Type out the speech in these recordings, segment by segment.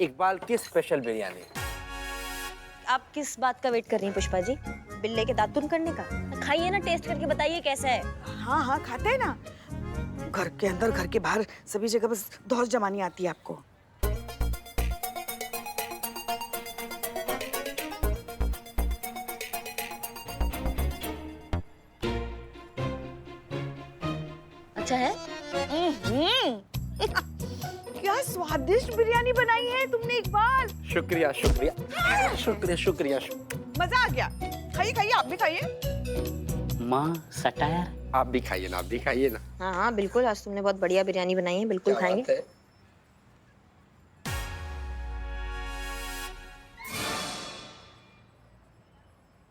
इकबाल की स्पेशल बिरयानी। आप किस बात का वेट कर रही हैं पुष्पा जी? बिल्ले के दातुन करने का? खाइए ना, टेस्ट करके बताइए कैसा है। हाँ हाँ खाते हैं ना। घर के अंदर घर के बाहर सभी जगह बस धौस जमानी आती है आपको। अच्छा है? क्या स्वादिष्ट बिरयानी बनाई है तुमने इकबाल। शुक्रिया शुक्रिया शुक्रिया शुक्रिया। मजा आ गया। खाइए खाइए, आप भी खाइए। माँ सटायर। आप भी खाइए ना, आप भी खाइए ना। हाँ हाँ बिल्कुल, आज तुमने बहुत बढ़िया बिरयानी बनाई है, बिल्कुल खाएंगे।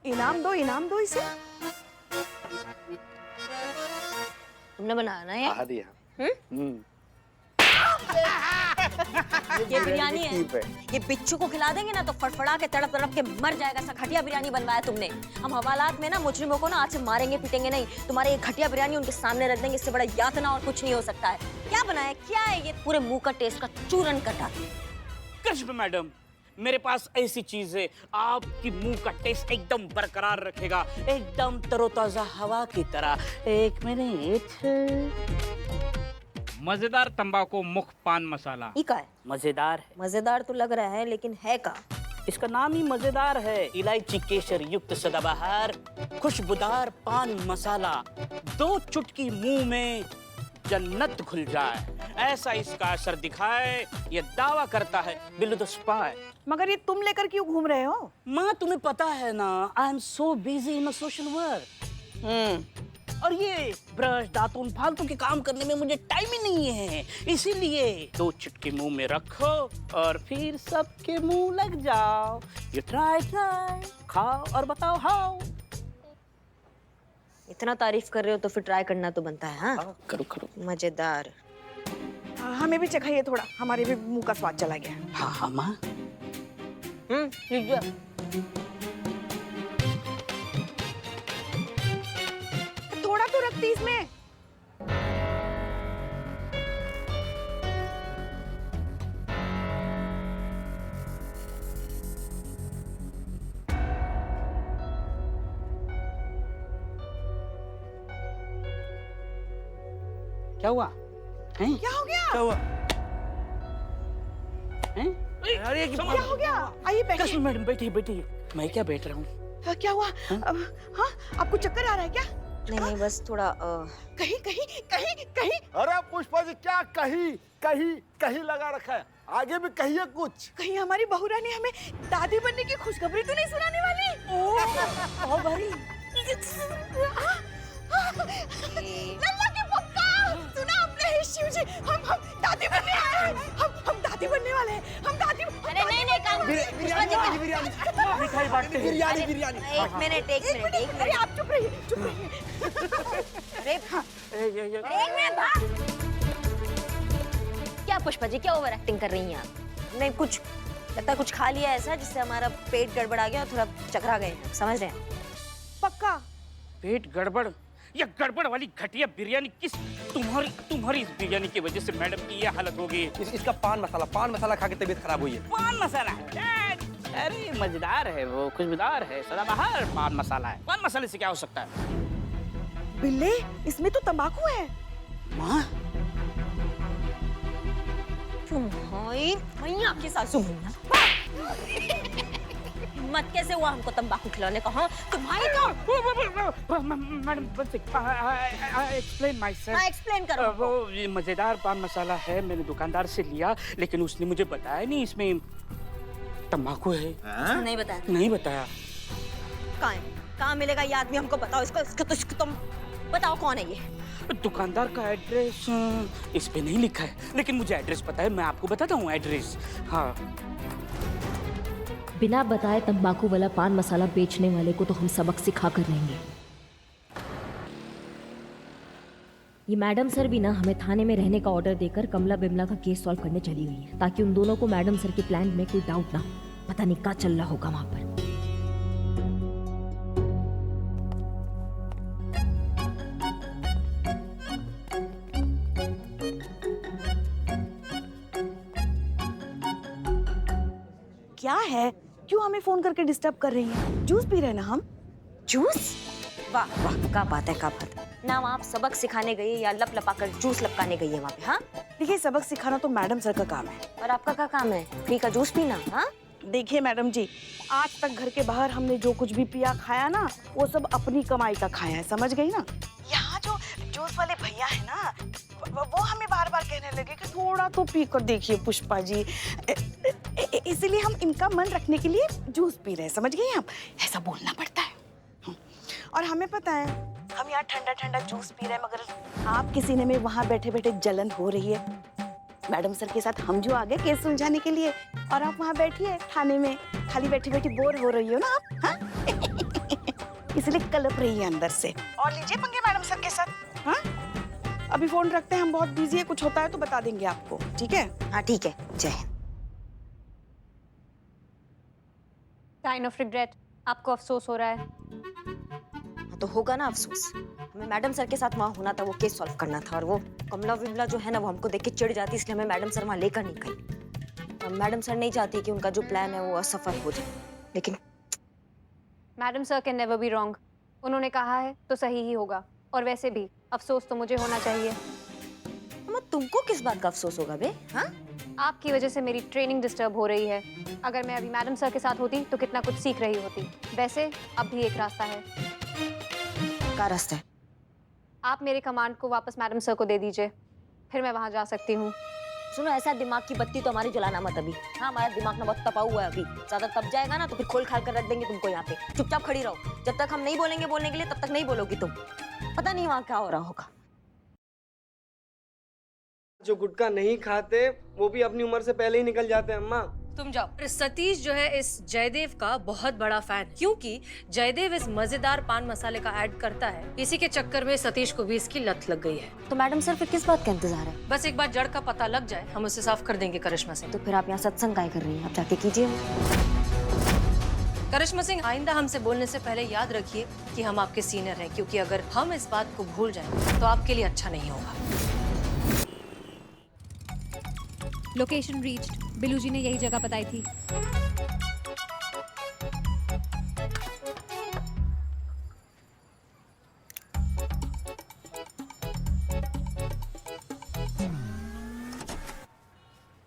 इनाम दो इसे। तुमने बनाया ना ये? हाँ दिया। ये बिरयानी है। ये बिच्छू को खिला देंगे ना तो फड़फड़ा के तड़प तड़प के मर जाएगा। ऐसा घटिया बिरयानी बनवाया तुमने। हम हवालात में ना मुजरिमों को ना आज से मारेंगे पीटेंगे नहीं। तुम्हारे ये घटिया बिरयानी उनके सामने रख देंगे, इससे बड़ा यातना और कुछ नहीं हो सकता है। क्या बनाया, क्या है ये? पूरे मुंह का टेस्ट का चूरन कटा। कृष्ण मैडम, मेरे पास ऐसी चीज है आपकी मुंह का टेस्ट एकदम बरकरार रखेगा, एकदम तरोताजा हवा की तरह। एक मिनट। मजेदार तंबाकू मुख पान मसाला। ई का है? मजेदार है। मजेदार तो लग रहा है लेकिन है का? इसका नाम ही मजेदार है। इलायची केसर युक्त सदाबहार खुशबूदार पान मसाला। 2 चुटकी मुंह में जन्नत खुल जाए, ऐसा इसका असर दिखाए, ये दावा करता है। Billu the spy. मगर ये तुम लेकर क्यों घूम रहे हो? माँ तुम्हें पता है ना, I am so busy in social work. और ये ब्रश दातुन फालतू के काम करने में मुझे टाइम ही नहीं है, इसीलिए 2 चुटकी मुंह में रखो और फिर सबके मुंह लग जाओ। ये ट्राई खाओ और बताओ हाउ। इतना तारीफ कर रहे हो तो फिर ट्राई करना तो बनता है। हाँ करो करो। मजेदार। हमें भी चखाइए थोड़ा, हमारे भी मुंह का स्वाद चला गया। हाँ हाँ माँ। ठीक है। थोड़ा तो रखती इसमें। क्या हुआ? हैं? क्या हो गया? क्या हुआ? हैं? अरे क्या हो गया? आइए बैठिए। कृष्ण मैडम बैठिए बैठिए। मैं क्या बैठ रहा हूँ? क्या हुआ? हाँ आपको चक्कर आ रहा है क्या? नहीं नहीं बस थोड़ा कहीं कहीं कहीं कहीं अरे पुष्पा जी, क्या कहीं कहीं कहीं लगा रखा है? आगे भी कहिए कुछ। कहीं हमारी बहुरा ने हमें दादी बनने की खुशखबरी तो नहीं सुनाने वाली? बहुत भारी। नन्ना के पक्का सुना आपने? शिव जी, हम दादी बनने आए हैं। हम दादी बनने वाले हैं। हम दादी। अरे नहीं नहीं काम। बिरयानी बिरयानी मिठाई बांटते हैं। बिरयानी बिरयानी। एक मिनट अरे आप चुप रहिए चुप रहिए। अरे एक मिनट भाग। क्या पुष्पा जी, क्या ओवर एक्टिंग कर रही हैं आप? नहीं कुछ लगता है कुछ खा लिया ऐसा जिससे हमारा पेट गड़बड़ा गया और थोड़ा चकरा गए हैं, समझ रहे हैं? पक्का। पेट गड़बड़? ये गड़बड़ वाली घटिया बिरयानी किस तुम्हारी इस बिरयानी की वजह से मैडम की ये हालत हो गई। इसका पान मसाला खा के तबीयत खराब हुई है। पान मसाला? अरे मजेदार है वो, खुशबूदार है, सदाबहार पान मसाला है। पान मसाले से क्या हो सकता है? बिल्ले, इसमें तो तंबाकू है। माँ तुम्हारी मैया की सासू मैया हिम्मत कैसे हुआ हमको तंबाकू खिलाने का? हाँ तुम्हारी तो। Madam explain my self. हाँ एक्सप्लेन करो। वो ये मजेदार पान मसाला है, मैंने दुकानदार से लिया, लेकिन उसने मुझे बताया नहीं इसमें तंबाकू है। नहीं बताया? नहीं बताया। कहाँ है? कहाँ मिलेगा ये आदमी? हमको बताओ। इसको तुम बताओ कौन है ये? दुकानदार का एड्रेस इस पे नहीं लिखा है, लेकिन मुझे एड्रेस पता है। मैं आपको बताता हूँ एड्रेस। हाँ। बिना बताए तंबाकू वाला पान मसाला बेचने वाले को तो हम सबक सिखा कर रहेंगे। ये मैडम सर भी ना हमें थाने में रहने का ऑर्डर देकर कमला बिमला का केस सॉल्व करने चली गई है, ताकि उन दोनों को मैडम सर के प्लान में कोई डाउट ना हो। पता नहीं क्या चल रहा होगा वहां पर। क्या है? क्यों हमें फोन करके डिस्टर्ब कर रही हैं? जूस पी रहे हैं ना हम। जूस? वाह वाह, क्या बात है, क्या बात है। ना आप सबक सिखाने गई या लप लपाकर जूस लपकाने गई है वहाँ पे? हाँ, देखिए सबक सिखाना तो मैडम सर का काम है। और आपका क्या काम है? फ्री का जूस पीना? हाँ, देखिए मैडम जी, आज तक घर के बाहर हमने जो कुछ भी पिया खाया ना, वो सब अपनी कमाई का खाया है, समझ गई ना? यहाँ जो जूस वाले भैया है ना, वो हमें बार बार कहने लगे कि थोड़ा तो पी कर देखिए पुष्पा जी, इसलिए हम इनका मन रखने के लिए जूस पी रहे हैं, समझ गई आप? ऐसा बोलना पड़ता है। और हमें पता है हम यहाँ ठंडा ठंडा जूस पी रहे हैं, मगर आप किसी ने में वहाँ बैठे बैठे जलन हो रही है। मैडम सर के साथ हम जो आ गए केस सुलझाने के लिए, और आप वहाँ बैठिए थाने में, खाली बैठी बैठी बोर हो रही हो ना आप, हाँ? इसलिए कलप रही है अंदर से। और लीजिए पंगे मैडम सर के साथ। हाँ, अभी फोन रखते हैं, हम बहुत बिजी है, कुछ होता है तो बता देंगे आपको, ठीक है? हाँ ठीक है, जय हिंद। काइंड ऑफ रिग्रेट, आपको अफसोस हो रहा है? तो होगा ना अफसोस। हमें मैडम सर के साथ वहाँ होना था, वो केस सॉल्व करना था, और वो कमला विमला जो है ना, वो हमको देख के चिढ़ जाती, इसलिए हमें मैडम सर वहाँ लेकर नहीं गई। मैडम सर नहीं चाहती कि उनका जो प्लान है वो असफल हो जाए, लेकिन madam sir can never be wrong. उन्होंने कहा है तो सही ही होगा, और वैसे भी अफसोस तो मुझे होना चाहिए। तुमको किस बात का अफसोस होगा बे? हाँ, आपकी वजह से मेरी ट्रेनिंग डिस्टर्ब हो रही है। अगर मैं अभी मैडम सर के साथ होती तो कितना कुछ सीख रही होती। वैसे अब भी एक रास्ता है। क्या रास्ता है? आप मेरे कमांड को वापस मैडम सर को दे दीजिए, फिर मैं वहाँ जा सकती हूँ। सुनो, ऐसा दिमाग की बत्ती तो हमारी जलाना मत अभी। हाँ, हमारा दिमाग ना बहुत तपा हुआ है अभी, ज्यादा तप जाएगा ना तो फिर खोल खाल कर रख देंगे तुमको यहाँ पे। चुपचाप खड़ी रहो, जब तक हम नहीं बोलेंगे बोलने के लिए तब तक नहीं बोलोगी तुम। पता नहीं वहाँ क्या हो रहा होगा। जो गुटखा नहीं खाते वो भी अपनी उम्र से पहले ही निकल जाते हैं अम्मा। तुम जाओ। सतीश जो है इस जयदेव का बहुत बड़ा फैन है, क्योंकि जयदेव इस मजेदार पान मसाले का ऐड करता है। इसी के चक्कर में सतीश को भी इसकी लत लग गई है। तो मैडम सर फिर किस बात का इंतजार है? बस एक बार जड़ का पता लग जाए, हम उसे साफ कर देंगे करिश्मा सिंह। तो फिर आप यहाँ सत्संग काय कर रही हैं? आप जाके कीजिए। करिश्मा सिंह, आइंदा हमसे बोलने से पहले याद रखिए कि हम आपके सीनियर हैं, क्योंकि अगर हम इस बात को भूल जाएं तो आपके लिए अच्छा नहीं होगा। Location reached. बिलू जी ने यही जगह बताई थी।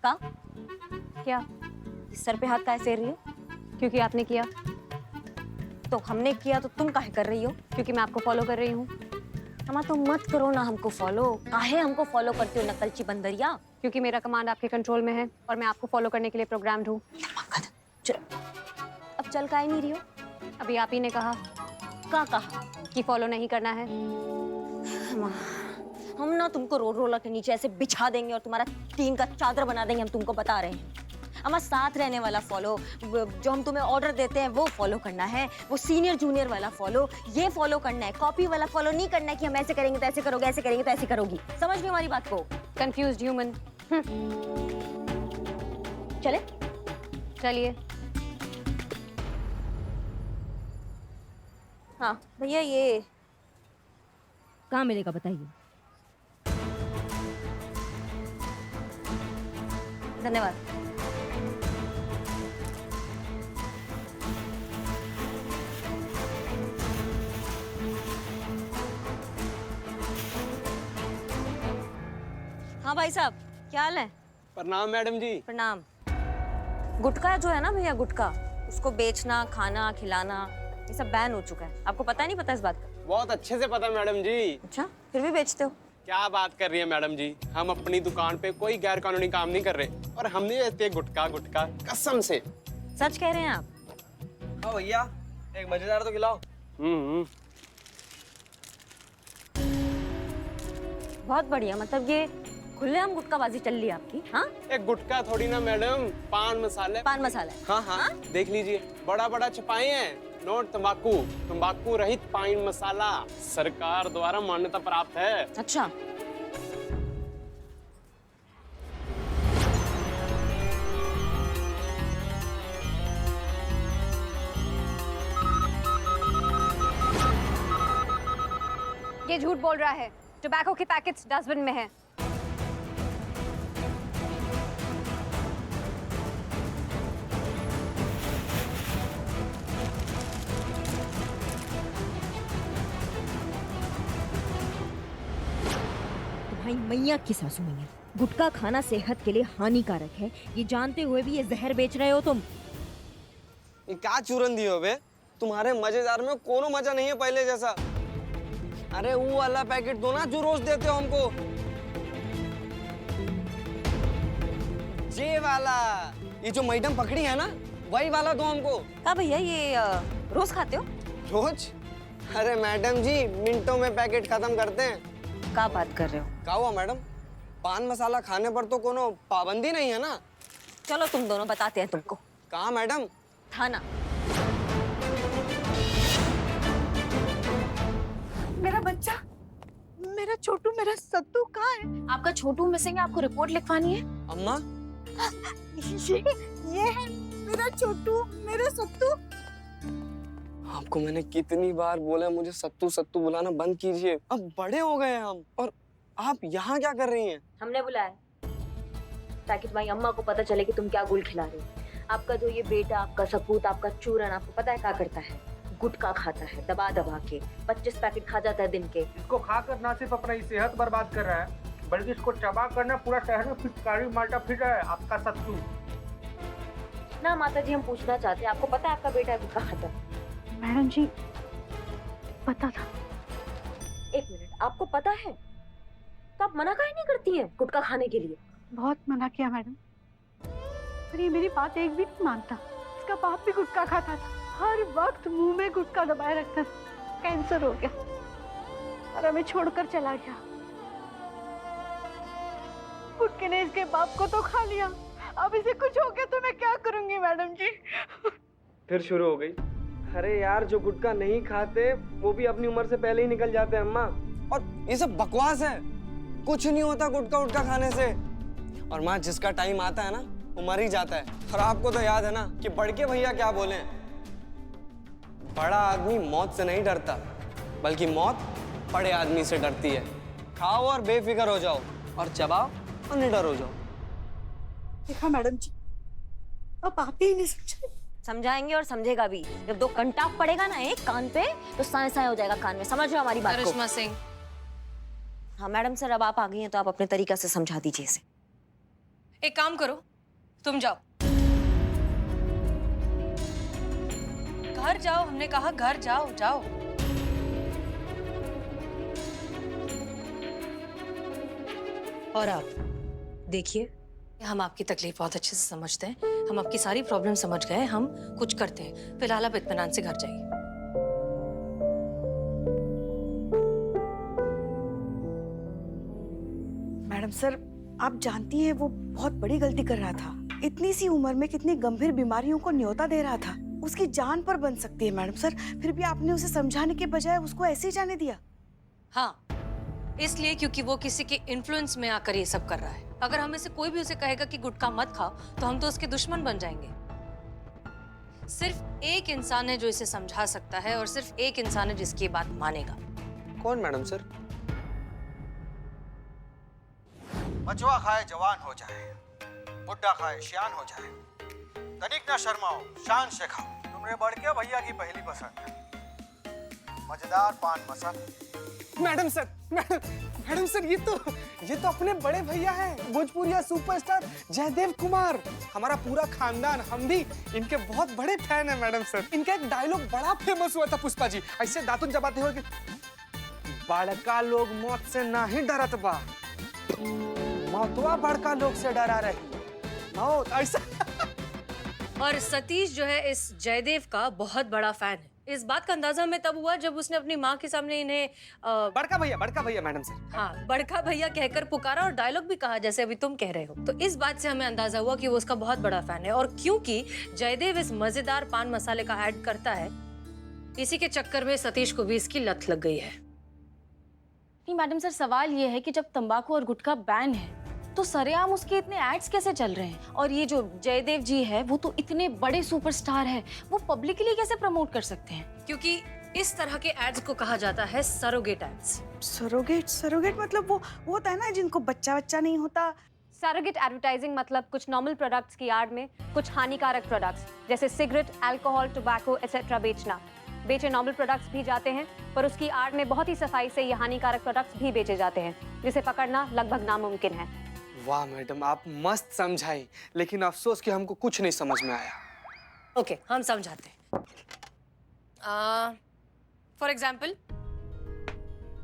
का? क्या? सर पे हाथ काहे फेर रही हो? क्योंकि आपने किया। तो हमने किया तो तुम काहे कर रही हो? क्योंकि मैं आपको फॉलो कर रही हूँ। हमा तो मत करो ना हमको फॉलो। काहे हमको फॉलो करती हो नकलची बंदरिया? क्योंकि मेरा कमांड आपके कंट्रोल में है और मैं आपको फॉलो करने के लिए प्रोग्राम्ड हूँ। अब चल काहे नहीं रही हो? अभी आप ही ने कहा। का कहा? कि फॉलो नहीं करना है। हम ना तुमको रोला के नीचे ऐसे बिछा देंगे और तुम्हारा टीन का चादर बना देंगे, हम तुमको बता रहे हैं। हमारे साथ रहने वाला फॉलो, जो हम तुम्हें ऑर्डर देते हैं वो फॉलो करना है, वो सीनियर जूनियर वाला फॉलो ये फॉलो करना है। कॉपी वाला फॉलो नहीं करना है कि हम ऐसे करेंगे तो ऐसे करोगे, ऐसे करेंगे तो ऐसे करोगी। समझ गई हमारी बात को? Confused human. चले? चलिए। हाँ भैया, ये कहाँ मिलेगा बताइए? धन्यवाद। हाँ भाई साहब, क्या हाल है? प्रणाम मैडम जी। प्रणाम। गुटखा जो है ना भैया, गुटखा उसको बेचना, खाना, खिलाना ये सब बैन हो चुका है। आपको पता नहीं पता इस बात का? बहुत अच्छे से पता मैडम जी। अच्छा, फिर भी बेचते हो? क्या बात कर रही है मैडम जी, हम अपनी दुकान पे कोई गैर कानूनी काम नहीं कर रहे और हम नहीं बेचते गुटखा गुटखा, कसम से। सच कह रहे हैं आप? हाँ भैया, एक मजेदार तो खिलाओ। बहुत बढ़िया, मतलब ये खुलेआम गुटखाबाजी चल रही है आपकी? हाँ, एक गुटखा थोड़ी ना मैडम, पान मसाले। पान मसाला है? हाँ हाँ, देख लीजिए, बड़ा बड़ा छपाए हैं, नोट तंबाकू, तंबाकू रहित पान मसाला, सरकार द्वारा मान्यता प्राप्त है। अच्छा, ये झूठ बोल रहा है। टोबैको के पैकेट्स डस्टबिन में है। तुम्हारी मैया की सासू मैया। गुटखा खाना सेहत के लिए हानिकारक है, ये जानते हुए भी ये जहर बेच रहे हो तुम। ये क्या चूरन दियो बे? तुम्हारे मजेदार में कोनो मजा नहीं है पहले जैसा। अरे वो वाला पैकेट दो ना जो रोज देते हो हमको। ये वाला, ये जो मैडम पकड़ी है ना, वही वाला दो हमको। हाँ भैया, ये रोज खाते हो? रोज? अरे मैडम जी, मिनटों में पैकेट खत्म करते हैं। क्या बात कर रहे हो? क्या हुआ मैडम? पान मसाला खाने पर तो कोनो पाबंदी नहीं है ना? चलो तुम दोनों बताते हैं तुमको। कहाँ मैडम? थाना। मेरा बच्चा, मेरा छोटू, मेरा सत्तू कहाँ है? आपका छोटू मिसिंग है, आपको रिपोर्ट लिखवानी है। अम्मा? ये है मेरा छोटू, मेरा सत्तू। आपको मैंने कितनी बार बोला मुझे सत्तू सत्तू बुलाना बंद कीजिए। अब बड़े हो गए हैं हम, और आप यहाँ क्या कर रही हैं? हमने बुलाया ताकि तुम्हारी अम्मा को पता चले कि तुम क्या गुल खिला रहे हो। आपका जो ये बेटा, आपका सपूत, आपका चूरन, आपको पता है क्या करता है? गुटखा खाता है दबा दबा के। 25 पैकेट खा जाता है दिन के। इसको खाकर ना सिर्फ अपनी सेहत बर्बाद कर रहा है, बल्कि इसको चबा करना पूरा शहर में फिटकारी माल्टा फिट है आपका सत्तू। ना माता जी, हम पूछना चाहते हैं, आपको पता है आपका बेटा गुटखा खाता है? मैडम जी, पता था। 1 मिनट, आपको पता है तो आप मना काहे नहीं करती हैं गुटखा खाने के लिए? बहुत मना किया मैडम, पर ये मेरी बात एक भी नहीं मानता। इसका बाप भी गुटखा खाता था, हर वक्त मुंह में गुटखा दबाए रखता था। कैंसर हो गया और हमें छोड़कर चला गया। गुटखे ने इसके बाप को तो खा लिया, अब इसे कुछ हो गया तो मैं क्या करूंगी मैडम जी? फिर शुरू हो गई। अरे यार, जो गुटखा नहीं खाते वो भी अपनी उम्र से पहले ही निकल जाते हैं अम्मा। और ये सब बकवास है, कुछ नहीं होता गुटखा उटखा खाने से। और माँ, जिसका टाइम आता है ना वो मर ही जाता है। और आपको तो याद है ना कि बड़के भैया क्या बोले, बड़ा आदमी मौत से नहीं डरता, बल्कि मौत बड़े आदमी से डरती है। खाओ और बेफिक्र हो जाओ, और चबाओ और निडर हो जाओ। देखा मैडम जी, अब आप ही नहीं समझे। समझाएंगे और समझेगा भी। जब 2 कंटाप पड़ेगा ना एक कान पे तो साए साए हो जाएगा कान में। समझ रहे हो हमारी बात को? करिश्मा सिंह, हाँ मैडम सर, अब आप आ गई हैं तो आप अपने तरीका से समझा दीजिए इसे। एक काम करो, तुम जाओ, घर जाओ। हमने कहा घर जाओ, जाओ। और आप देखिए, हम आपकी तकलीफ बहुत अच्छे से समझते हैं, हम आपकी सारी प्रॉब्लम समझ गए, हम कुछ करते हैं। फिलहाल आप इत्मीनान से घर जाइए। मैडम सर, आप जानती हैं वो बहुत बड़ी गलती कर रहा था। इतनी सी उम्र में कितनी गंभीर बीमारियों को न्योता दे रहा था। उसकी जान पर बन सकती है मैडम सर, फिर भी आपने उसे समझाने के बजाय उसको ऐसे ही जाने दिया। हाँ, इसलिए क्योंकि वो किसी के इन्फ्लुएंस में आकर ये सब कर रहा है। अगर हमें से कोई भी उसे कहेगा कि गुटखा मत खाओ तो हम तो उसके दुश्मन बन जाएंगे। सिर्फ एक इंसान है जो इसे समझा सकता है, और सिर्फ एक इंसान है जिसकी बात मानेगा। कौन मैडम सर? बचवा खाए जवान हो जाए, बुढ़ा खाए सियान हो जाए, तनिक ना शर्माओ, शान से खाओ। तुमने बड़के भैया की पहली पसंद है, मजेदार पान मसाला। मैडम सर, मैडम सर, ये तो अपने बड़े भैया हैं, भोजपुरिया सुपरस्टार जयदेव कुमार। हमारा पूरा खानदान, हम भी इनके बहुत बड़े फैन हैं मैडम सर। इनका एक डायलॉग बड़ा फेमस हुआ था पुष्पा जी, ऐसे दांतुन चबाते हुए कि बड़का लोग मौत से नहीं डरत बा, मौतवा बड़का लोग से डरा रही मौत, ऐसा। और सतीश जो है इस जयदेव का बहुत बड़ा फैन है। इस बात का अंदाजा हमें तब हुआ जब उसने अपनी माँ के सामने इन्हें बड़का भैया मैडम सर। हाँ, बड़का भैया कहकर पुकारा, और डायलॉग भी कहा जैसे अभी तुम कह रहे हो। तो इस बात से हमें अंदाजा हुआ कि वो उसका बहुत बड़ा फैन है। और क्योंकि जयदेव इस मजेदार पान मसाले का ऐड करता है, इसी के चक्कर में सतीश को भी इसकी लत लग गई है। नहीं मैडम सर, सवाल ये है कि जब तंबाकू और गुटखा बैन है तो सरेआम उसके इतने एड्स कैसे चल रहे हैं? और ये जो जयदेव जी है वो तो इतने बड़े सुपरस्टार है, वो पब्लिकली कैसे प्रमोट कर सकते हैं? क्योंकि इस तरह के एड्स को कहा जाता है सरोगेट एड्स। सरोगेट मतलब वो होता है ना जिनको बच्चा नहीं होता। सरोगेट एडवर्टाइजिंग मतलब कुछ नॉर्मल प्रोडक्ट्स की आड़ में कुछ हानिकारक प्रोडक्ट्स जैसे सिगरेट, अल्कोहल, टोबैको एटसेट्रा बेचना। बेचे नॉर्मल प्रोडक्ट्स भी जाते हैं, पर उसकी आड़ में बहुत ही सफाई से ये हानिकारक प्रोडक्ट्स भी बेचे जाते हैं, जिसे पकड़ना लगभग नामुमकिन है। वाह मैडम, आप मस्त समझाई, लेकिन अफसोस कि हमको कुछ नहीं समझ में आया। ओके, हम समझाते हैं। फॉर एग्जाम्पल,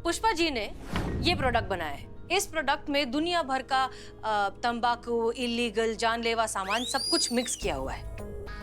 पुष्पा जी ने ये प्रोडक्ट बनाया है। इस प्रोडक्ट में दुनिया भर का तंबाकू, इलीगल, जानलेवा सामान सब कुछ मिक्स किया हुआ है,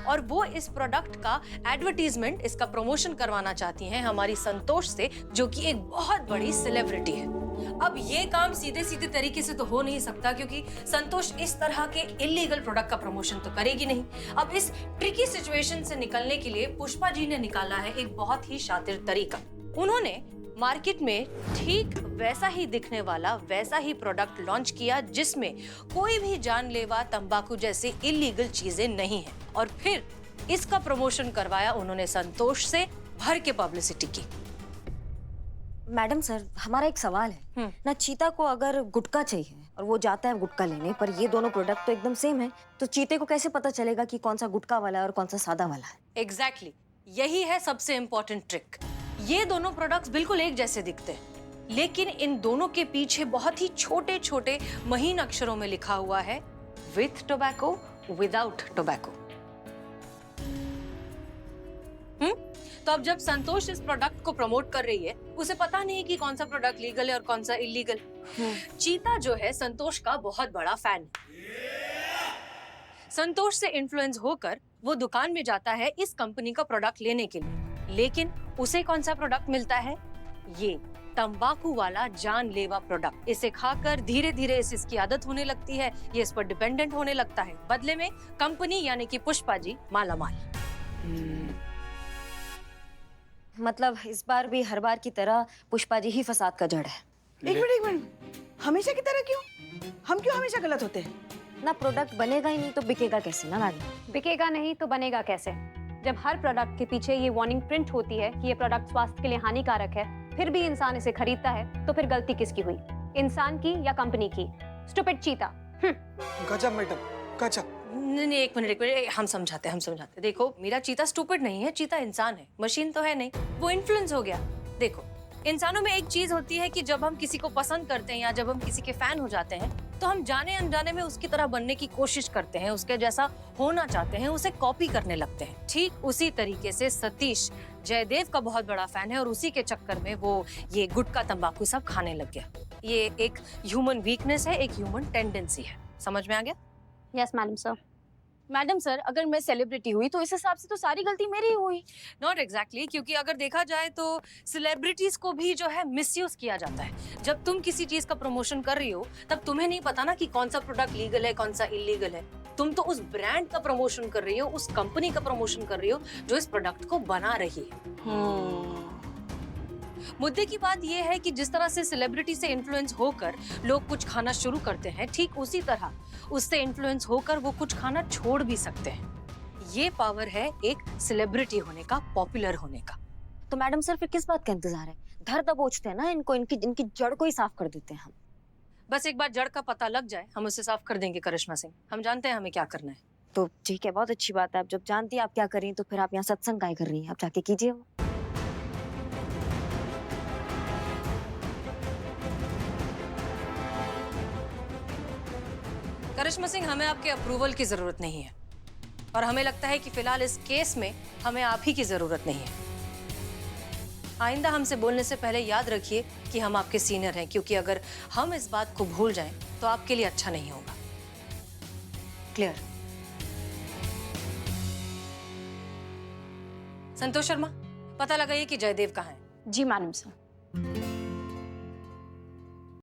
और वो इस प्रोडक्ट का एडवर्टीजमेंट, इसका प्रमोशन करवाना चाहती हैं हमारी संतोष से, जो कि एक बहुत बड़ी सेलिब्रिटी है। अब ये काम सीधे सीधे तरीके से तो हो नहीं सकता, क्योंकि संतोष इस तरह के इलीगल प्रोडक्ट का प्रमोशन तो करेगी नहीं। अब इस ट्रिकी सिचुएशन से निकलने के लिए पुष्पा जी ने निकाला है एक बहुत ही शातिर तरीका। उन्होंने मार्केट में ठीक वैसा ही दिखने वाला वैसा ही प्रोडक्ट लॉन्च किया, जिसमें कोई भी जानलेवा, तंबाकू जैसी इलीगल चीजें नहीं है, और फिर इसका प्रमोशन करवाया उन्होंने संतोष से, भर के पब्लिसिटी की। मैडम सर, हमारा एक सवाल है ना, चीता को अगर गुटखा चाहिए और वो जाता है गुटखा लेने, पर ये दोनों प्रोडक्ट तो एकदम सेम है, तो चीते को कैसे पता चलेगा कि कौन सा गुटखा वाला है और कौन सा सादा वाला है? एग्जैक्टली, यही है सबसे इम्पोर्टेंट ट्रिक। ये दोनों प्रोडक्ट्स बिल्कुल एक जैसे दिखते हैं, लेकिन इन दोनों के पीछे बहुत ही छोटे छोटे महीन अक्षरों में लिखा हुआ है विथ टोबैको, विदाउट टोबैको। तो अब जब संतोष इस प्रोडक्ट को प्रमोट कर रही है, उसे पता नहीं कि कौन सा प्रोडक्ट लीगल है और कौन सा इलीगल। चीता जो है संतोष का बहुत बड़ा फैन, संतोष से इन्फ्लुएंस होकर वो दुकान में जाता है इस कंपनी का प्रोडक्ट लेने के लिए, लेकिन उसे कौन सा प्रोडक्ट मिलता है? ये तंबाकू वाला जानलेवा प्रोडक्ट। इसे खाकर धीरे धीरे इसकी आदत होने लगती है, ये इस पर डिपेंडेंट होने लगता है। बदले में कंपनी यानी कि पुष्पा जी मालामाल। मतलब इस बार भी हर बार की तरह पुष्पा जी ही फसाद का जड़ है। एक मिनट, हमेशा की तरह क्यों? हम क्यों हमेशा गलत होते हैं? ना प्रोडक्ट बनेगा ही नहीं तो बिकेगा कैसे ना मैडम? बिकेगा नहीं तो बनेगा कैसे? जब हर प्रोडक्ट के पीछे ये वार्निंग प्रिंट होती है कि ये प्रोडक्ट स्वास्थ्य के लिए हानिकारक है, फिर भी इंसान इसे खरीदता है, तो फिर गलती किसकी हुई? इंसान की या कंपनी की? स्टूपिड चीता। गजब मैडम, गजब। नहीं, एक मिनट, हम समझाते हैं। देखो, मेरा चीता स्टूपिड नहीं है, चीता इंसान है, मशीन तो है नहीं, वो इन्फ्लुएंस हो गया। देखो, इंसानों में एक चीज होती है कि जब हम किसी को पसंद करते हैं या जब हम किसी के फैन हो जाते हैं, तो हम जाने अनजाने में उसकी तरह बनने की कोशिश करते हैं, उसके जैसा होना चाहते हैं, उसे कॉपी करने लगते हैं। ठीक उसी तरीके से सतीश जयदेव का बहुत बड़ा फैन है, और उसी के चक्कर में वो ये गुटखा, तंबाकू सब खाने लग गया। ये एक ह्यूमन वीकनेस है, एक ह्यूमन टेंडेंसी है। समझ में आ गया? Yes madam sir. Madam sir, अगर मैं सेलिब्रिटी हुई तो इस हिसाब से तो सारी गलती मेरी ही हुई। नॉट एग्जैक्टली, क्योंकि अगर देखा जाए तो सेलिब्रिटीज को भी जो है मिसयूज किया जाता है। जब तुम किसी चीज का प्रमोशन कर रही हो, तब तुम्हें नहीं पता ना कि कौन सा प्रोडक्ट लीगल है, कौन सा इलीगल है। तुम तो उस ब्रांड का प्रमोशन कर रही हो, उस कंपनी का प्रमोशन कर रही हो जो इस प्रोडक्ट को बना रही है। मुद्दे की बात यह है कि जिस तरह से सेलिब्रिटी से इन्फ्लुएंस होकर लोग कुछ खाना शुरू करते हैं, ठीक उसी तरह उससे इन्फ्लुएंस होकर वो कुछ खाना छोड़ भी सकते हैं। ये पावर है एक सेलिब्रिटी होने का, पॉपुलर होने का। तो मैडम सर, फिर किस बात का इंतजार है? धर दबोचते हैं ना इनको, इनकी जड़ को ही साफ कर देते हैं हम। बस एक बार जड़ का पता लग जाए, हम उसे साफ कर देंगे करिश्मा सिंह। हम जानते हैं हमें क्या करना है। तो ठीक है, बहुत अच्छी बात है। आप जब जानती हैं आप क्या कर रही हैं, तो फिर आप यहाँ सत्संग काय कर रही हैं? आप जाके कीजिए वो। करिश्मा सिंह, हमें आपके अप्रूवल की जरूरत नहीं है, और हमें लगता है कि फिलहाल इस केस में हमें आप ही की जरूरत नहीं है। आइंदा हमसे बोलने से पहले याद रखिए कि हम आपके सीनियर हैं, क्योंकि अगर हम इस बात को भूल जाएं तो आपके लिए अच्छा नहीं होगा। क्लियर? संतोष शर्मा, पता लगाइए कि जयदेव कहाँ है। जी मैडम सर।